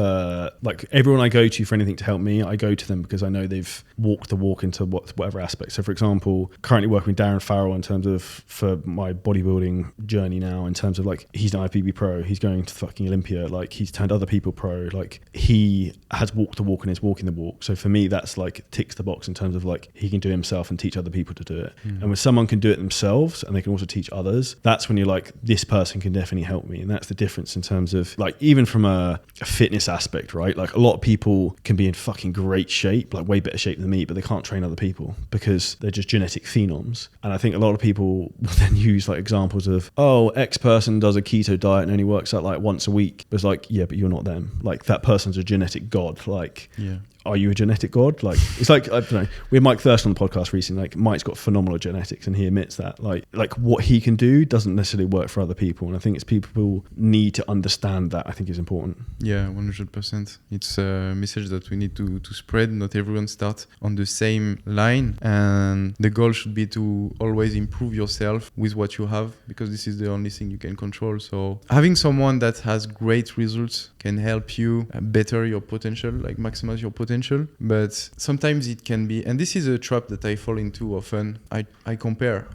like everyone I go to for anything to help me, I go to them because I know they've walked the walk into whatever aspect. So for example, currently working with Darren Farrell in terms of, for my bodybuilding journey now, in terms of like, he's an IFBB pro, he's going to fucking Olympia, like he's turned other people pro, like he has walked the walk and is walking the walk. So for me, that's like ticks the box in terms of like, he can do it himself and teach other people to do it. And when someone can do it themselves and they can also teach others, that's when you're like, this person can definitely help me. And that's the difference in terms of like, even from a fitness aspect, right? Like a lot of people can be in fucking great shape, like way better shape than me, but they can't train other people because they're just genetic phenoms. And I think a lot of people will then use like examples of, oh, X person does a keto diet and only works out like once a week. But it's like, yeah, but you're not them. Like that person's a genetic god. Like, yeah. Are you a genetic god? Like, it's like, I don't know, we had Mike Thurston on the podcast recently. Like, Mike's got phenomenal genetics and he admits that. Like what he can do doesn't necessarily work for other people. And I think it's people need to understand that, I think is important. Yeah, 100%. It's a message that we need to spread. Not everyone starts on the same line. And the goal should be to always improve yourself with what you have, because this is the only thing you can control. So having someone that has great results can help you better your potential, like maximize your potential. But sometimes it can be, and this is a trap that I fall into often. I compare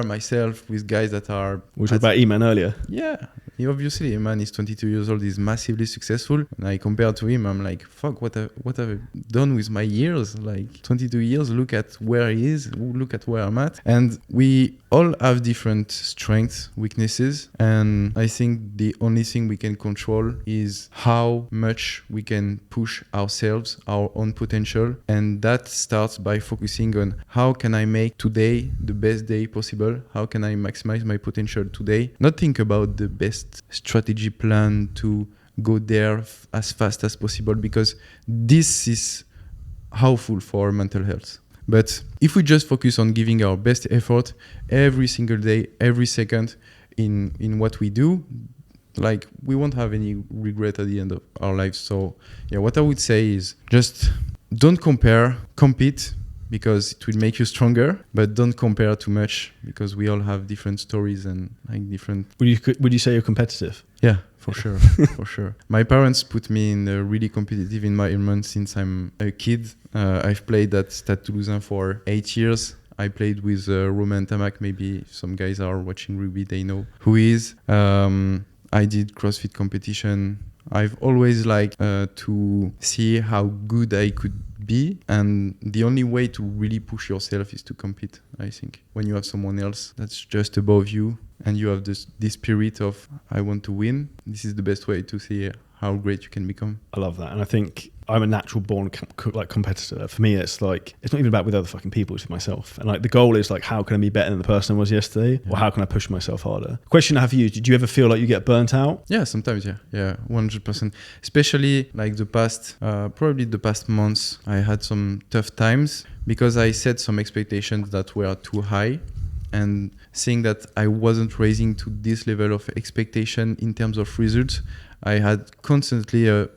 myself with guys that are. We talked about E-Man earlier. Yeah, obviously a man is 22 years old, is massively successful, and I compare to him, I'm like, fuck, what have I done with my years? Like 22 years, look at where he is, look at where I'm at. And we all have different strengths, weaknesses, and I think the only thing we can control is how much we can push ourselves, our own potential, and that starts by focusing on how can I make today the best day possible, how can I maximize my potential today, not think about the best strategy plan to go there as fast as possible, because this is harmful for our mental health. But if we just focus on giving our best effort every single day, every second in what we do, like we won't have any regret at the end of our lives. So yeah, what I would say is just don't compare, compete, because it will make you stronger, but don't compare too much, because we all have different stories and like different. Would you say you're competitive? Yeah, for sure, for sure. My parents put me in a really competitive environment since I'm a kid. I've played at Stade Toulousain for 8 years. I played with Romain Tamac. Maybe some guys are watching rugby, they know who he is. I did CrossFit competition. I've always liked to see how good I could be, and the only way to really push yourself is to compete, I think. When you have someone else that's just above you and you have this spirit of I want to win, this is the best way to see how great you can become. I love that. And I think I'm a natural born competitor. For me, it's like, it's not even about with other fucking people, it's with myself. And like the goal is like, how can I be better than the person I was yesterday? Yeah. Or how can I push myself harder? Question I have for you, did you ever feel like you get burnt out? Yeah, sometimes, yeah, 100%. Especially like probably the past months, I had some tough times because I set some expectations that were too high. And seeing that I wasn't raising to this level of expectation in terms of results, I had constantly a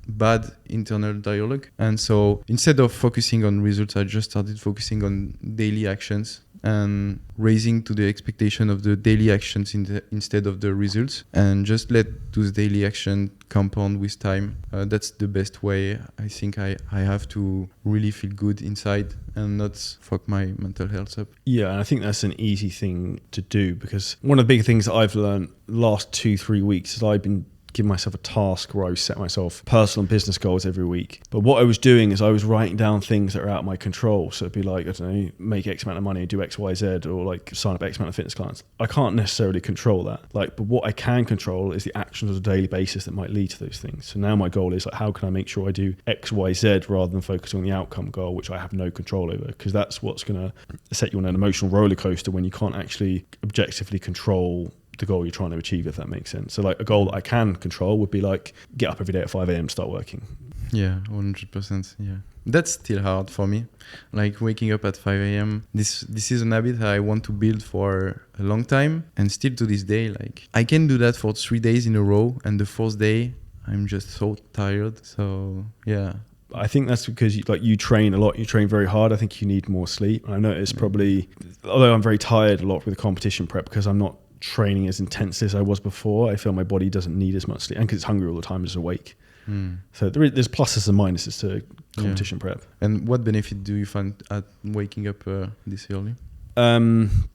bad internal dialogue. And so instead of focusing on results, I just started focusing on daily actions and raising to the expectation of the daily actions instead of the results, and just let those daily actions compound with time. That's the best way. I think I have to really feel good inside and not fuck my mental health up. Yeah, and I think that's an easy thing to do, because one of the big things that I've learned last 2-3 weeks is I've been give myself a task where I set myself personal and business goals every week. But what I was doing is I was writing down things that are out of my control. So it'd be like, I don't know, make X amount of money, do X, Y, Z, or like sign up X amount of fitness clients. I can't necessarily control that. But what I can control is the actions on a daily basis that might lead to those things. So now my goal is like, how can I make sure I do X, Y, Z rather than focus on the outcome goal, which I have no control over, because that's what's going to set you on an emotional roller coaster when you can't actually objectively control the goal you're trying to achieve, if that makes sense. So like a goal that I can control would be like get up every day at 5 a.m, start working. Yeah, 100%. Yeah, that's still hard for me. Like waking up at 5 a.m. This is an habit I want to build for a long time, and still to this day, like I can do that for 3 days in a row, and the fourth day I'm just so tired. So yeah. I think that's because you train a lot, you train very hard. I think you need more sleep. I notice probably, although I'm very tired a lot with the competition prep because I'm not training as intense as I was before, I feel my body doesn't need as much sleep, and because it's hungry all the time, it's awake. So there's pluses and minuses to competition prep. And what benefit do you find at waking up this early?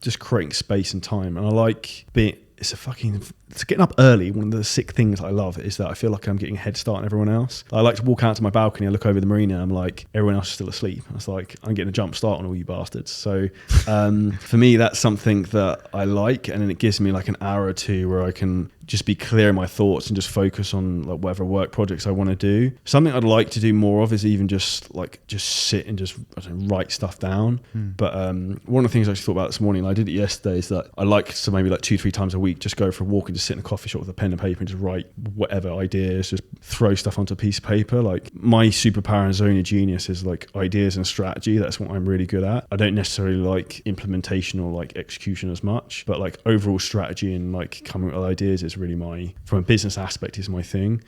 Just creating space and time, and I like being. It's getting up early. One of the sick things I love is that I feel like I'm getting a head start on everyone else. I like to walk out to my balcony and look over the marina, and I'm like, everyone else is still asleep. And it's like, I'm getting a jump start on all you bastards. So for me, that's something that I like, and then it gives me like an hour or two where I can just be clear in my thoughts and just focus on like whatever work projects I want to do. Something I'd like to do more of is even just sit and just write stuff down. But one of the things I actually thought about this morning, and I did it yesterday, is that I like to maybe like 2-3 times a week just go for a walk and just sit in a coffee shop with a pen and paper and just write whatever ideas, just throw stuff onto a piece of paper. Like my superpower and zone of genius is like ideas and strategy. That's what I'm really good at. I don't necessarily like implementation or like execution as much, but like overall strategy and like coming up with ideas is really from a business aspect is my thing.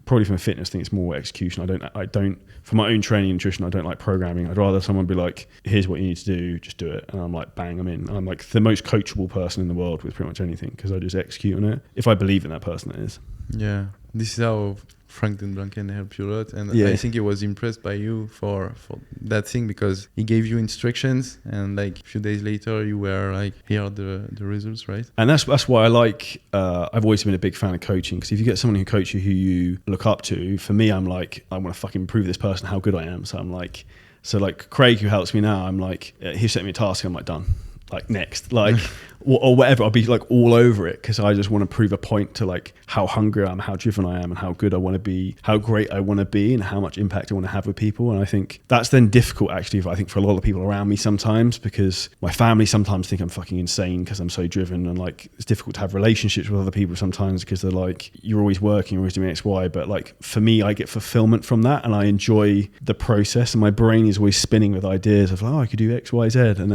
Probably from a fitness thing, it's more execution. I don't for my own training and nutrition, I don't like programming. I'd rather someone be like, here's what you need to do, just do it. And I'm like, bang, I'm in. I'm like the most coachable person in the world with pretty much anything, because I just execute on it. If I believe in that person, it is. Yeah, this is how Frank Duncan helped you a lot, and Yeah. I think he was impressed by you for that thing, because he gave you instructions, and like a few days later you were like, here are the results, right? And that's why I like, I've always been a big fan of coaching, because if you get someone who coaches you who you look up to, for me, I'm like, I want to fucking prove this person how good I am. So I'm like, Craig, who helps me now, I'm like, he set me a task, I'm like, done. Like, next, like, or whatever. I'll be like all over it, because I just want to prove a point to like how hungry I am, how driven I am, and how good I want to be, how great I want to be, and how much impact I want to have with people. And I think that's then difficult, actually, I think, for a lot of people around me sometimes, because my family sometimes think I'm fucking insane because I'm so driven, and like it's difficult to have relationships with other people sometimes because they're like, you're always working, you're always doing X, Y. But like for me, I get fulfillment from that, and I enjoy the process, and my brain is always spinning with ideas of, oh, I could do X, Y, Z. And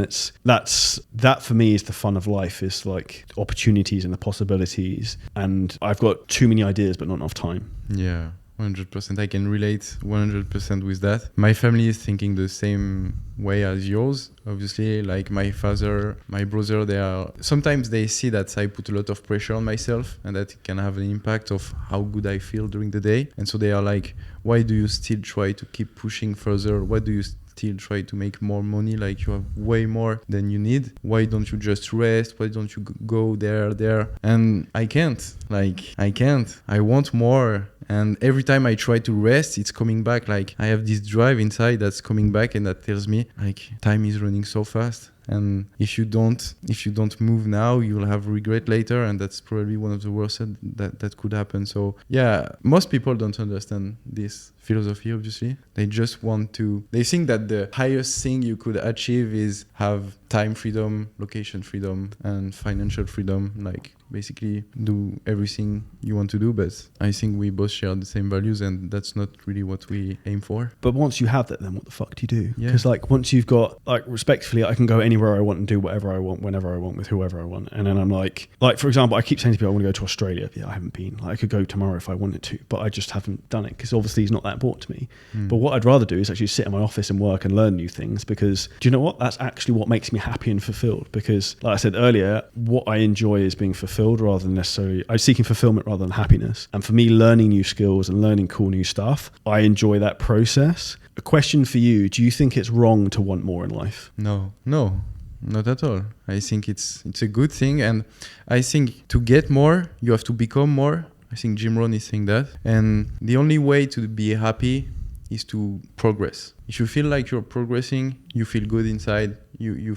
that for me is the fun of life, is like opportunities and the possibilities. And I've got too many ideas but not enough time. Yeah, 100%. I can relate 100% with that. My family is thinking the same way as yours. Obviously, like my father, my brother, sometimes they see that I put a lot of pressure on myself, and that it can have an impact of how good I feel during the day. And so they are like, why do you still try to keep pushing further? Why do you still try to make more money? Like, you have way more than you need. Why don't you just rest? Why don't you go there? And I can't. I want more. And every time I try to rest, it's coming back. Like, I have this drive inside that's coming back, and that tells me like, time is running so fast. And if you don't move now, you'll have regret later, and that's probably one of the worst that could happen. So yeah, most people don't understand this philosophy. Obviously, they think that the highest thing you could achieve is have time freedom, location freedom, and financial freedom. Like, basically do everything you want to do. But I think we both share the same values, and that's not really what we aim for. But once you have that, then what the fuck do you do? Yeah. Because like, once you've got, like, respectfully, I can go anywhere I want and do whatever I want, whenever I want, with whoever I want. And then I'm like, for example, I keep saying to people, I want to go to Australia. Yeah, I haven't been. Like, I could go tomorrow if I wanted to, but I just haven't done it, because obviously it's not that important to me. But what I'd rather do is actually sit in my office and work and learn new things, because do you know what? That's actually what makes me happy and fulfilled. Because like I said earlier, what I enjoy is being fulfilled rather than necessarily, I'm seeking fulfillment rather than happiness. And for me, learning new skills and learning cool new stuff, I enjoy that process. A question for you: do you think it's wrong to want more in life? No, not at all. I think it's a good thing, and I think to get more, you have to become more. I think Jim Rohn is saying that, and the only way to be happy is to progress. If you feel like you're progressing, you feel good inside. You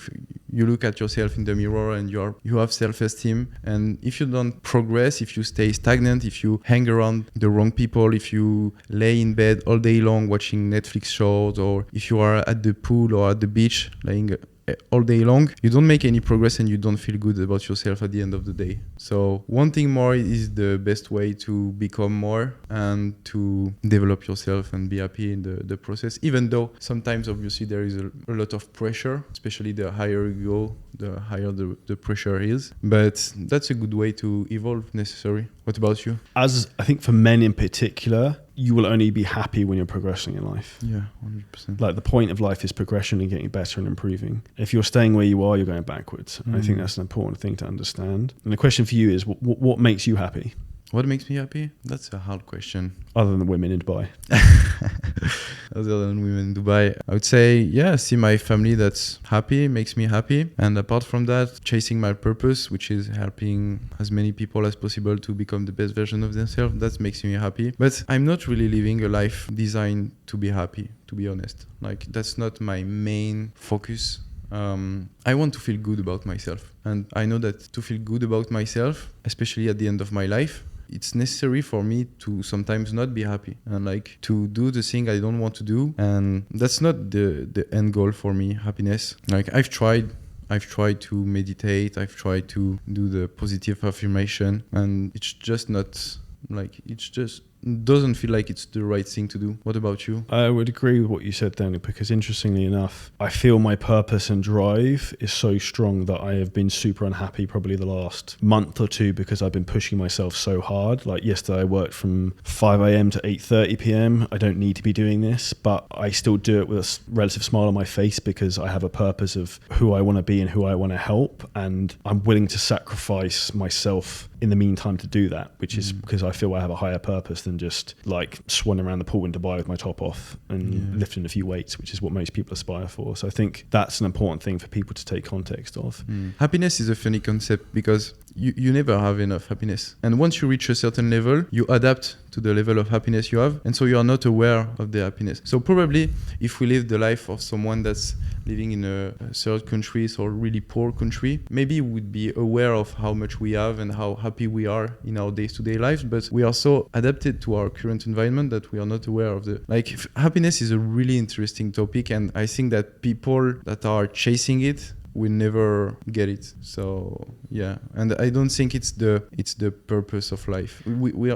look at yourself in the mirror, and you have self-esteem. And if you don't progress, if you stay stagnant, if you hang around the wrong people, if you lay in bed all day long watching Netflix shows, or if you are at the pool or at the beach laying all day long, you don't make any progress, and you don't feel good about yourself at the end of the day. So wanting more is the best way to become more and to develop yourself and be happy in the process, even though sometimes obviously there is a lot of pressure, especially the higher you go, the higher the pressure is. But that's a good way to evolve, necessary. What about you? As I think for men in particular, you will only be happy when you're progressing in life. Yeah, 100%. Like, the point of life is progression and getting better and improving. If you're staying where you are, you're going backwards. And I think that's an important thing to understand. And the question for you is, what makes you happy? What makes me happy? That's a hard question. Other than the women in Dubai. Other than women in Dubai, I would say, yeah, see my family that's happy makes me happy. And apart from that, chasing my purpose, which is helping as many people as possible to become the best version of themselves, that makes me happy. But I'm not really living a life designed to be happy, to be honest. Like, that's not my main focus. I want to feel good about myself. And I know that to feel good about myself, especially at the end of my life, it's necessary for me to sometimes not be happy and like to do the thing I don't want to do. And that's not the end goal for me, happiness. Like, I've tried to meditate, I've tried to do the positive affirmation, and it's just not like, it's just doesn't feel like it's the right thing to do. What about you? I would agree with what you said then, because interestingly enough, I feel my purpose and drive is so strong that I have been super unhappy probably the last month or two, because I've been pushing myself so hard. Like, yesterday I worked from 5 a.m. to 8:30 p.m. I don't need to be doing this, but I still do it with a relative smile on my face, because I have a purpose of who I want to be and who I want to help, and I'm willing to sacrifice myself in the meantime to do that, which is because I feel I have a higher purpose than than just like swanning around the pool in Dubai with my top off and lifting a few weights, which is what most people aspire for. So I think that's an important thing for people to take context of. Happiness is a funny concept because you never have enough happiness. And once you reach a certain level, you adapt to the level of happiness you have. And so you are not aware of the happiness. So probably if we live the life of someone that's living in a third country, so a really poor country, maybe we would be aware of how much we have and how happy we are in our day-to-day lives. But we are so adapted to our current environment that we are not aware of happiness is a really interesting topic. And I think that people that are chasing it will never get it. So yeah, and I don't think it's the purpose of life. We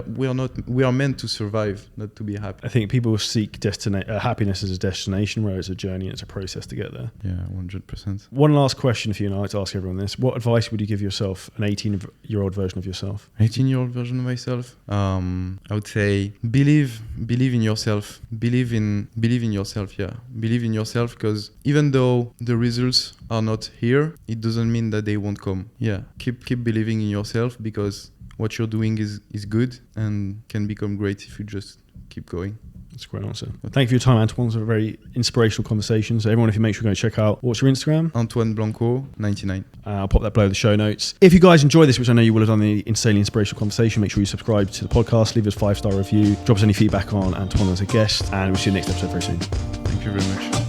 are meant to survive, not to be happy. I think people seek happiness as a destination, where it's a journey and it's a process to get there. Yeah, 100%. One last question for you, and I like to ask everyone this: what advice would you give yourself, an 18-year-old version of yourself? 18-year-old version of myself. I would say believe in yourself. Believe in yourself. Yeah, believe in yourself, because even though the results are not here, it doesn't mean that they won't come. Yeah, keep believing in yourself, because what you're doing is good and can become great if you just keep going. That's a great answer. Thank you for your time, Antoine. It was a very inspirational conversation. So everyone, if you make sure you go check out, what's your Instagram? Antoine Blanco 99. I'll pop that below the show notes. If you guys enjoy this, which I know you will have done, the insanely inspirational conversation, make sure you subscribe to the podcast, leave us a 5-star review, drop us any feedback on Antoine as a guest, and we'll see you next episode very soon. Thank you very much.